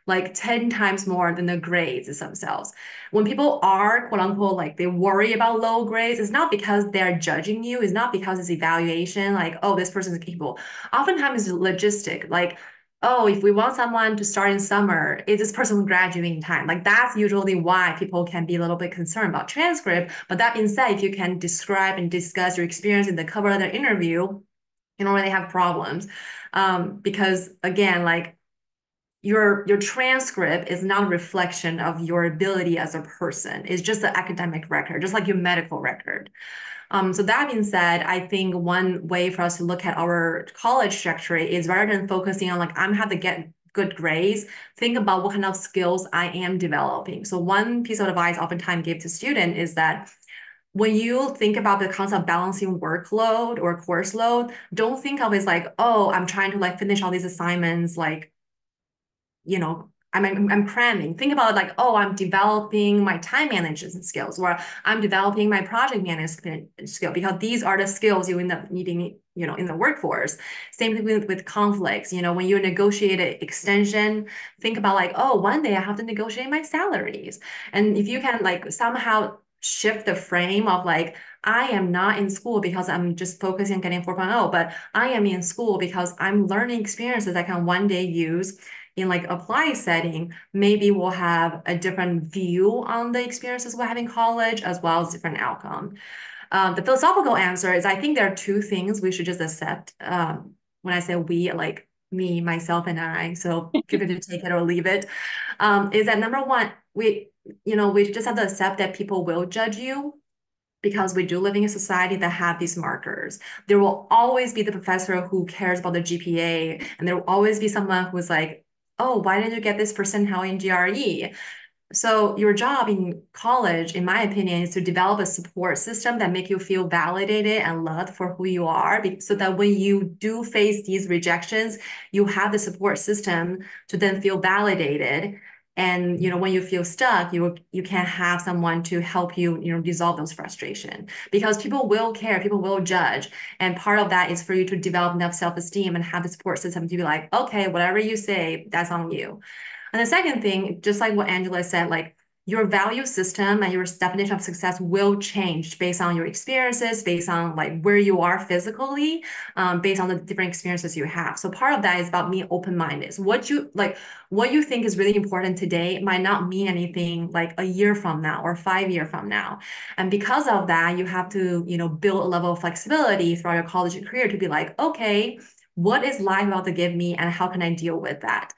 like 10 times more than the grades themselves. When people are quote unquote like they worry about low grades, it's not because they're judging you, it's not because it's evaluation, like, oh, this person is capable. Oftentimes it's logistic, like, oh, if we want someone to start in summer, is this person graduating in time? Like that's usually why people can be a little bit concerned about transcript. But that being said, if you can describe and discuss your experience in the cover of the interview, you don't really have problems. Because again, like your transcript is not a reflection of your ability as a person. It's just an academic record, just like your medical record. So that being said, I think one way for us to look at our college trajectory is rather than focusing on like, I'm have to get good grades, think about what kind of skills I am developing. So one piece of advice I oftentimes give to students is that when you think about the concept of balancing workload or course load, don't think of it as like, oh, I'm trying to like finish all these assignments like I'm cramming. Think about it like, oh, I'm developing my time management skills, or I'm developing my project management skill, because these are the skills you end up needing, in the workforce. Same thing with conflicts. When you negotiate an extension, think about like, oh, one day I have to negotiate my salaries. And if you can like somehow shift the frame of like, I am not in school because I'm just focusing on getting 4.0, but I am in school because I'm learning experiences I can one day use in like applied setting. Maybe we'll have a different view on the experiences we'll have in college, as well as different outcome. The philosophical answer is, I think there are two things we should just accept. When I say we, like me, myself, and I, so feel free to take it or leave it. Is that number one, we just have to accept that people will judge you, because we do live in a society that have these markers. There will always be the professor who cares about the GPA, and there will always be someone who's like, oh, why didn't you get this percentile in GRE? So your job in college, in my opinion, is to develop a support system that make you feel validated and loved for who you are, so that when you do face these rejections, you have the support system to then feel validated. And when you feel stuck, you can have someone to help you, resolve those frustration, because people will care, people will judge. And part of that is for you to develop enough self-esteem and have the support system to be like, okay, whatever you say, that's on you. And the second thing, just like what Angela said, like your value system and your definition of success will change based on your experiences, based on like where you are physically, based on the different experiences you have. So part of that is about being open-minded. So what you think is really important today might not mean anything like a year from now or 5 years from now. And because of that, you have to, build a level of flexibility throughout your college career to be like, okay, what is life about to give me and how can I deal with that?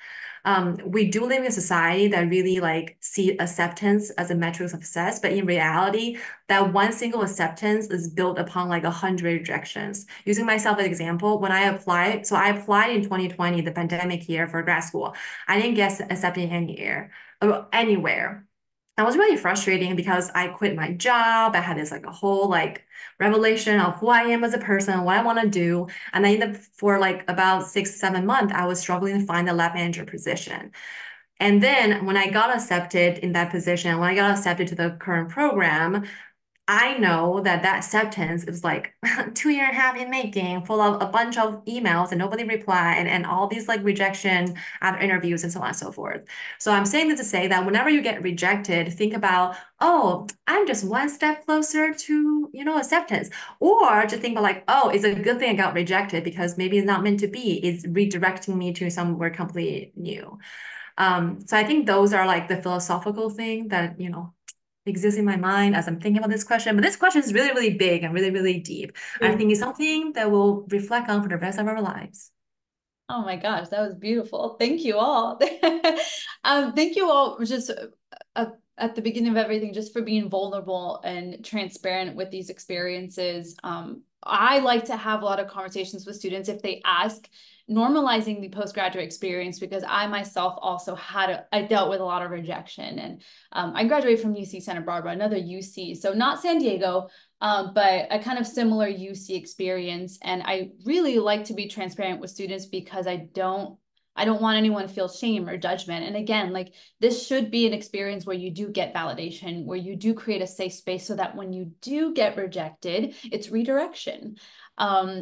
We do live in a society that really like see acceptance as a metric of success, but in reality, that one single acceptance is built upon like 100 rejections. Using myself as an example, when I applied in 2020, the pandemic year, for grad school. I didn't get accepted anywhere. That was really frustrating because I quit my job. I had this like a whole like revelation of who I am as a person, what I want to do. And then for like about 6-7 months, I was struggling to find a lab manager position. And then when I got accepted in that position, when I got accepted to the current program, I know that acceptance is like 2.5 years in making, full of a bunch of emails and nobody replied, and all these like rejection after interviews and so on and so forth. So I'm saying this to say that whenever you get rejected, think about, oh, I'm just one step closer to, acceptance. Or to think about like, oh, it's a good thing I got rejected because maybe it's not meant to be. It's redirecting me to somewhere completely new. So I think those are like the philosophical thing that, exists in my mind as I'm thinking about this question. But this question is really, really big and really, really deep. I think it's something that we'll reflect on for the rest of our lives. Oh my gosh, that was beautiful. Thank you all. Thank you all just at the beginning of everything, just for being vulnerable and transparent with these experiences. I like to have a lot of conversations with students if they ask, normalizing the postgraduate experience, because I myself also I dealt with a lot of rejection. And I graduated from UC Santa Barbara, another UC, so not San Diego, but a kind of similar UC experience. And I really like to be transparent with students because I don't want anyone to feel shame or judgment. And again, like this should be an experience where you do get validation, where you do create a safe space so that when you do get rejected, it's redirection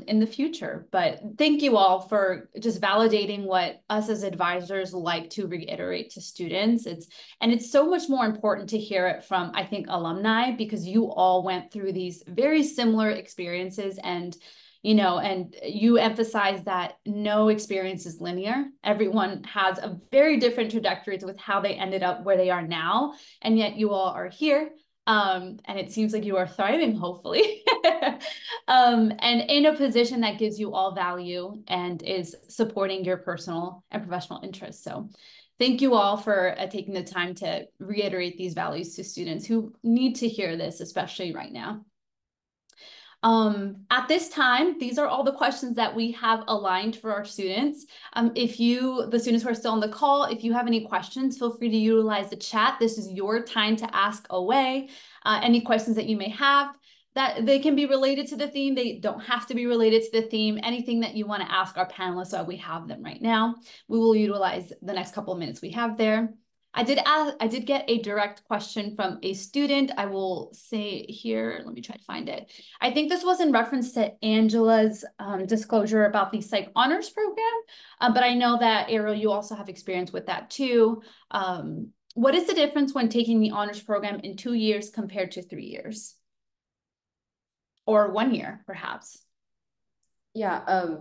in the future. But thank you all for just validating what us as advisors like to reiterate to students. It's so much more important to hear it from, I think, alumni, because you all went through these very similar experiences, and you emphasize that no experience is linear. Everyone has a very different trajectories with how they ended up where they are now. And yet you all are here. And it seems like you are thriving, hopefully, and in a position that gives you all value and is supporting your personal and professional interests. So thank you all for taking the time to reiterate these values to students who need to hear this, especially right now. At this time, these are all the questions that we have aligned for our students. The students who are still on the call, if you have any questions, feel free to utilize the chat. This is your time to ask away any questions that you may have. that they can be related to the theme. They don't have to be related to the theme. Anything that you want to ask our panelists, while we have them right now, we will utilize the next couple of minutes we have there. I did get a direct question from a student. I will say here, let me try to find it. I think this was in reference to Angela's disclosure about the psych honors program, but I know that Ariel, you also have experience with that too. What is the difference when taking the honors program in 2 years compared to 3 years? Or 1 year, perhaps? Yeah,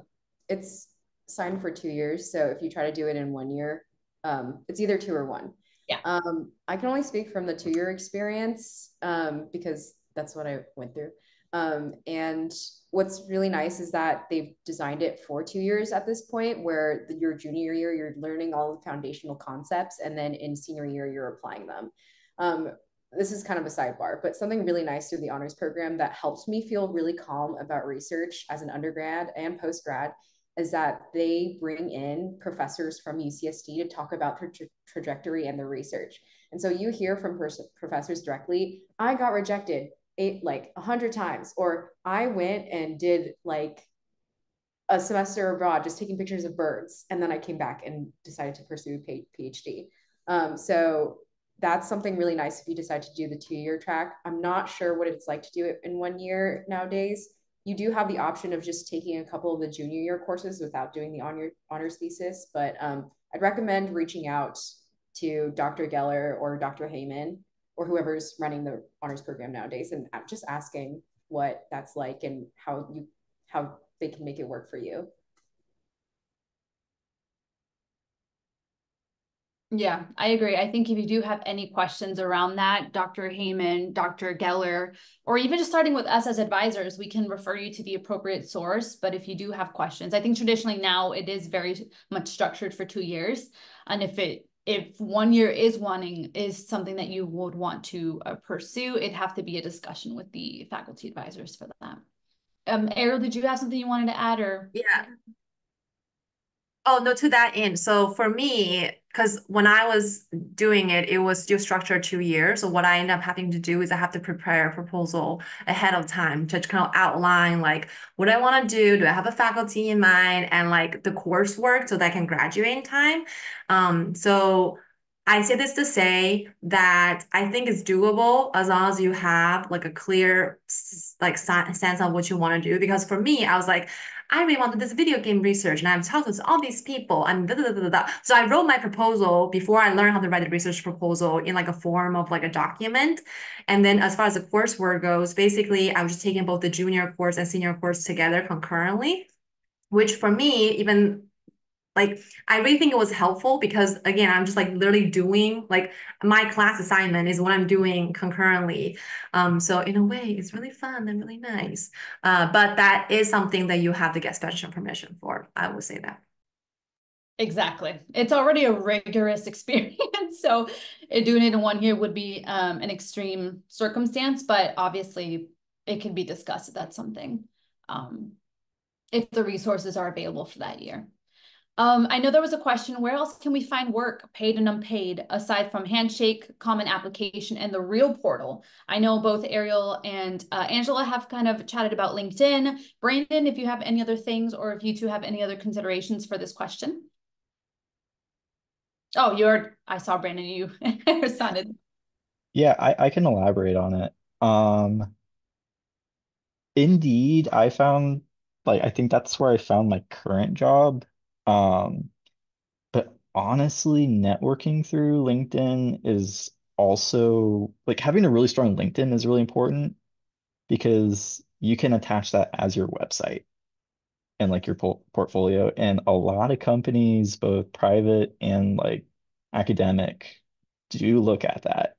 it's signed for 2 years. So if you try to do it in 1 year, it's either 2 or 1. Yeah. I can only speak from the 2-year experience, because that's what I went through. And what's really nice is that they've designed it for 2 years at this point, where your junior year, you're learning all the foundational concepts, and then in senior year, you're applying them. This is kind of a sidebar, but something really nice through the honors program that helps me feel really calm about research as an undergrad and post-grad is that they bring in professors from UCSD to talk about their trajectory and their research. And so you hear from professors directly, I got rejected 100 times, or I went and did like a semester abroad just taking pictures of birds, and then I came back and decided to pursue a PhD. So that's something really nice if you decide to do the 2-year track. I'm not sure what it's like to do it in 1 year nowadays. You do have the option of just taking a couple of the junior year courses without doing the honors thesis, but I'd recommend reaching out to Dr. Geller or Dr. Heyman or whoever's running the honors program nowadays, and just asking what that's like and how they can make it work for you. Yeah, I agree. I think if you do have any questions around that, Dr. Heyman, Dr. Geller, or even just starting with us as advisors, we can refer you to the appropriate source. But if you do have questions, I think traditionally now it is very much structured for 2 years. And if 1 year is something that you would want to pursue, it'd have to be a discussion with the faculty advisors for that. Ariel, did you have something you wanted to add, or? Yeah. Oh, no, to that end. So for me, because when I was doing it, it was still structured 2 years. So what I end up having to do is I have to prepare a proposal ahead of time to kind of outline like what I want to do. Do I have a faculty in mind, and like the coursework so that I can graduate in time? So I say this to say that I think it's doable as long as you have like a clear like sense of what you want to do. Because for me, I was like, I really wanted this video game research, and I've talked to all these people, and da, da, da, da, da. So I wrote my proposal before I learned how to write a research proposal in like a form of like a document. And then as far as the coursework goes, basically I was just taking both the junior course and senior course together concurrently, which for me, even like, I really think it was helpful because again, I'm just like literally doing like my class assignment is what I'm doing concurrently. So in a way, it's really fun and really nice. But that is something that you have to get special permission for. I would say that. Exactly. It's already a rigorous experience. So doing it in 1 year would be an extreme circumstance, but obviously it can be discussed if that's something, if the resources are available for that year. I know there was a question, where else can we find work, paid and unpaid, aside from Handshake, Common Application, and the Real Portal? I know both Ariel and Angela have kind of chatted about LinkedIn. Brandon, if you have any other things, or if you two have any other considerations for this question. Oh, I saw Brandon, you responded. Yeah, I can elaborate on it. Indeed, I found like I think that's where I found my current job. Um, but honestly, networking through LinkedIn is also like having a really strong LinkedIn is really important because you can attach that as your website and like your portfolio. And a lot of companies, both private and like academic, do look at that.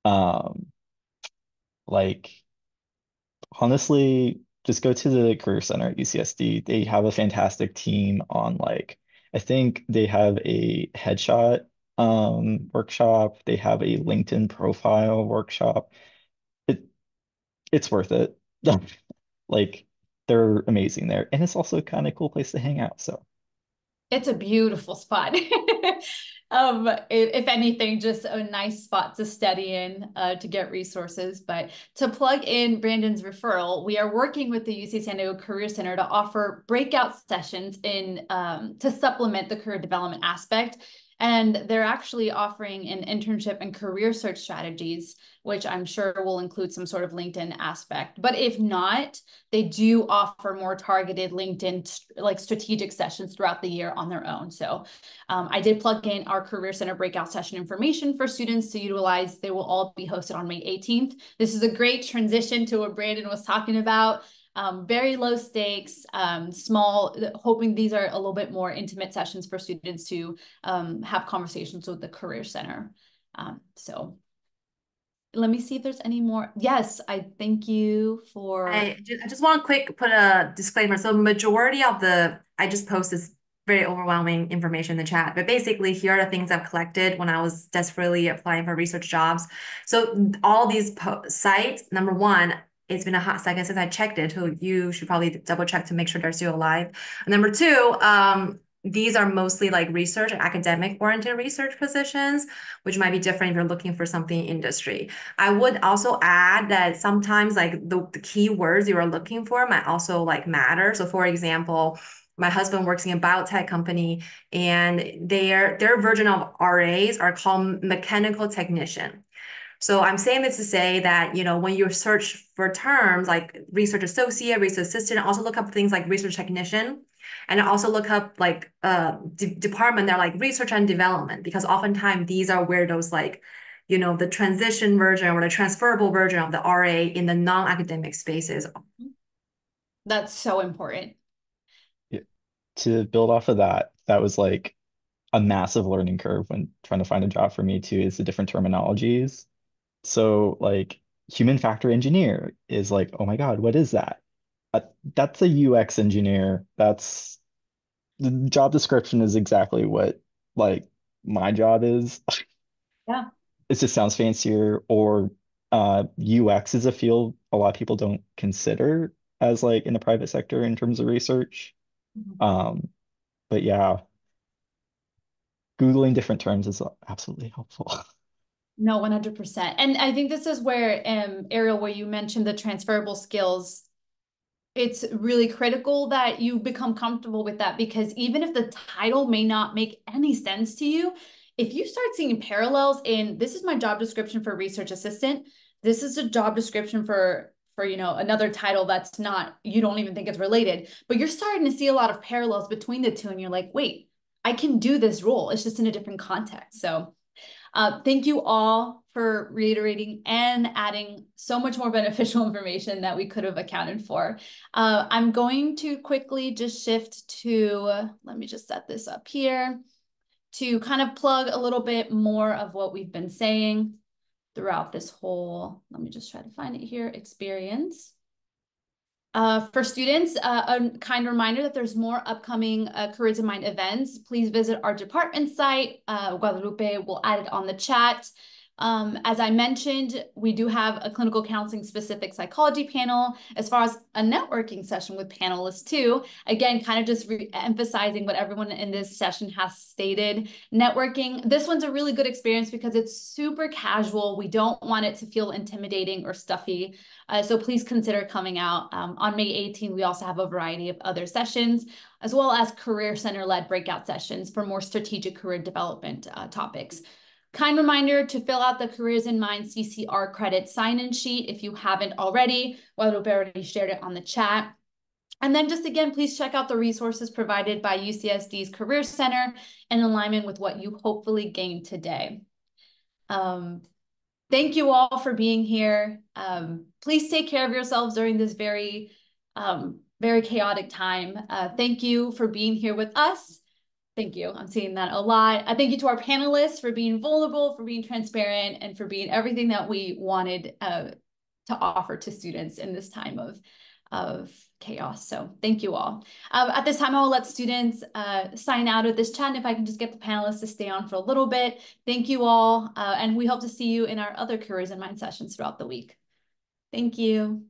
Um, like honestly, just go to the Career Center at UCSD. They have a fantastic team on like I think they have a headshot workshop. They have a LinkedIn profile workshop. It it's worth it. Like they're amazing there. And it's also kind of cool place to hang out. So It's a beautiful spot. If anything, just a nice spot to study in to get resources. But to plug in Brandon's referral, we are working with the UC San Diego Career Center to offer breakout sessions in to supplement the career development aspect. And they're actually offering an internship and career search strategies, which I'm sure will include some sort of LinkedIn aspect. But if not, they do offer more targeted LinkedIn like strategic sessions throughout the year on their own. So I did plug in our Career Center breakout session information for students to utilize. They will all be hosted on May 18th. This is a great transition to what Brandon was talking about. Very low stakes, small, hoping these are a little bit more intimate sessions for students to have conversations with the Career Center. So let me see if there's any more. Yes, I thank you for. I just want to put a disclaimer. So majority of I just posted very overwhelming information in the chat, but basically here are the things I've collected when I was desperately applying for research jobs. So all these sites, number one, it's been a hot second since I checked it, so you should probably double check to make sure they're still alive. Number two, these are mostly like research and academic oriented research positions, which might be different if you're looking for something in industry. I would also add that sometimes like the keywords you are looking for might also like matter. So for example, my husband works in a biotech company, and their version of RAs are called mechanical technician. So I'm saying this to say that, when you search for terms like research associate, research assistant, also look up things like research technician, and also look up like department that like research and development, because oftentimes these are where those like, the transition version or the transferable version of the RA in the non-academic spaces. That's so important. Yeah. To build off of that, that was like a massive learning curve when trying to find a job for me too, is the different terminologies. So like human factor engineer is like, oh my God, what is that? That's a UX engineer. That's the job description is exactly what like my job is. Yeah. It just sounds fancier. Or UX is a field a lot of people don't consider as like in the private sector in terms of research. But yeah, Googling different terms is absolutely helpful. No, 100%. And I think this is where, Ariel, where you mentioned the transferable skills, it's really critical that you become comfortable with that, because even if the title may not make any sense to you, if you start seeing parallels in, this is my job description for research assistant, this is a job description for another title that's not, you don't even think it's related, but you're starting to see a lot of parallels between the two, and you're like, wait, I can do this role. It's just in a different context. So thank you all for reiterating and adding so much more beneficial information that we could have accounted for. I'm going to quickly just shift to, let me just set this up here, to kind of plug a little bit more of what we've been saying throughout this whole, let me just try to find it here, experience. For students, a kind reminder that there's more upcoming Careers in Mind events. Please visit our department site. Guadalupe will add it on the chat. As I mentioned, we do have a clinical counseling specific psychology panel, as far as a networking session with panelists too. Again, kind of just emphasizing what everyone in this session has stated. Networking, this one's a really good experience because it's super casual. We don't want it to feel intimidating or stuffy. So please consider coming out. On May 18th, we also have a variety of other sessions, as well as Career Center-led breakout sessions for more strategic career development topics. Kind reminder to fill out the Careers in Mind CCR credit sign-in sheet if you haven't already. Guadalupe already shared it on the chat. And then just again, please check out the resources provided by UCSD's Career Center in alignment with what you hopefully gained today. Thank you all for being here. Please take care of yourselves during this very, very chaotic time. Thank you for being here with us. Thank you. I'm seeing that a lot. I thank you to our panelists for being vulnerable, for being transparent, and for being everything that we wanted to offer to students in this time of chaos. So thank you all. At this time, I will let students sign out of this chat. And if I can just get the panelists to stay on for a little bit. Thank you all. And we hope to see you in our other Careers in Mind sessions throughout the week. Thank you.